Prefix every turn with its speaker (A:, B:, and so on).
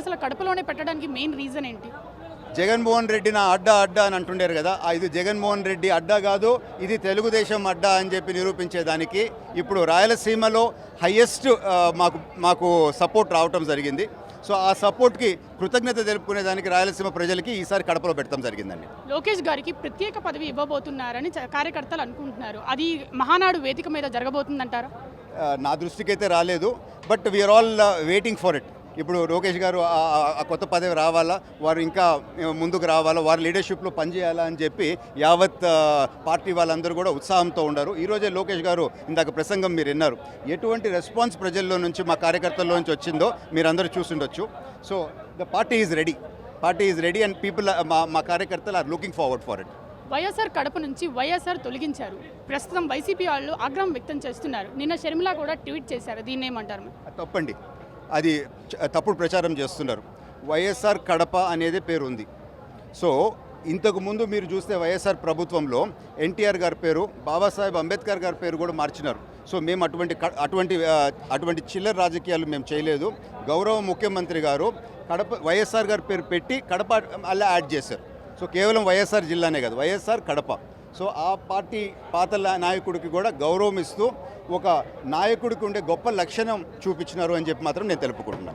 A: అసలు కడపలోనే పెట్టడానికి main reason ఏంటి?
B: జగన్మోహన్ రెడ్డి నా అడ్డా అని అంటుండారు కదా, ఇది జగన్మోహన్ రెడ్డి అడ్డా కాదు, ఇది తెలుగుదేశం అడ్డా అని చెప్పి నిరూపించేదానికి ఇప్పుడు రాయలసీమలో హయ్యెస్ట్ మాకు సపోర్ట్ రావటం జరిగింది. సో ఆ సపోర్ట్కి కృతజ్ఞత తెలుపుకునేదానికి రాయలసీమ ప్రజలకి ఈసారి కడపలో పెట్టడం జరిగిందండి.
A: లోకేష్ గారికి ప్రత్యేక పదవి ఇవ్వబోతున్నారని కార్యకర్తలు అనుకుంటున్నారు. అది మహానాడు వేదిక మీద జరగబోతుందంటారా?
B: నా దృష్టికి అయితే రాలేదు, but we are all waiting for it. ఇప్పుడు లోకేష్ గారు ఆ కొత్త పదవి రావాలా, వారు ఇంకా ముందుకు రావాలా, వారి లీడర్షిప్లో పనిచేయాలా అని చెప్పి యావత్ పార్టీ వాళ్ళందరూ కూడా ఉత్సాహంతో ఉన్నారు. ఈరోజే లోకేష్ గారు ఇందాక ప్రసంగం మీరు విన్నారు, ఎటువంటి రెస్పాన్స్ ప్రజల్లో నుంచి మా కార్యకర్తల్లో నుంచి వచ్చిందో మీరందరూ చూసుండొచ్చు. So the party is ready and people మా కార్యకర్తలు are looking forward for it.
A: YSR Kadapa నుంచి వైఎస్ఆర్ తొలగించారు. ప్రస్తుతం వైసీపీ వాళ్ళు ఆగ్రహం వ్యక్తం చేస్తున్నారు. నిన్న షర్మిల కూడా ట్వీట్ చేశారు. దీన్ని ఏమంటారు?
B: తప్పండి, అది తప్పుడు ప్రచారం చేస్తున్నారు. వైఎస్ఆర్ కడప అనేది పేరు ఉంది. సో ఇంతకుముందు మీరు చూస్తే వైఎస్ఆర్ ప్రభుత్వంలో ఎన్టీఆర్ గారి పేరు, బాబాసాహెబ్ అంబేద్కర్ గారి పేరు కూడా మార్చినారు. సో మేము అటువంటి చిల్లర రాజకీయాలు మేము చేయలేదు. గౌరవ ముఖ్యమంత్రి గారు కడప వైఎస్ఆర్ గారి పేరు పెట్టి కడప అలా యాడ్ చేశారు. సో కేవలం వైఎస్ఆర్ జిల్లానే కాదు, వైఎస్ఆర్ కడప. సో ఆ పార్టీ పాత నాయకుడికి కూడా గౌరవం ఇస్తూ ఒక నాయకుడికి ఉండే గొప్ప లక్షణం చూపించినారు అని చెప్పి మాత్రం నేను తెలుపుకుంటున్నాను.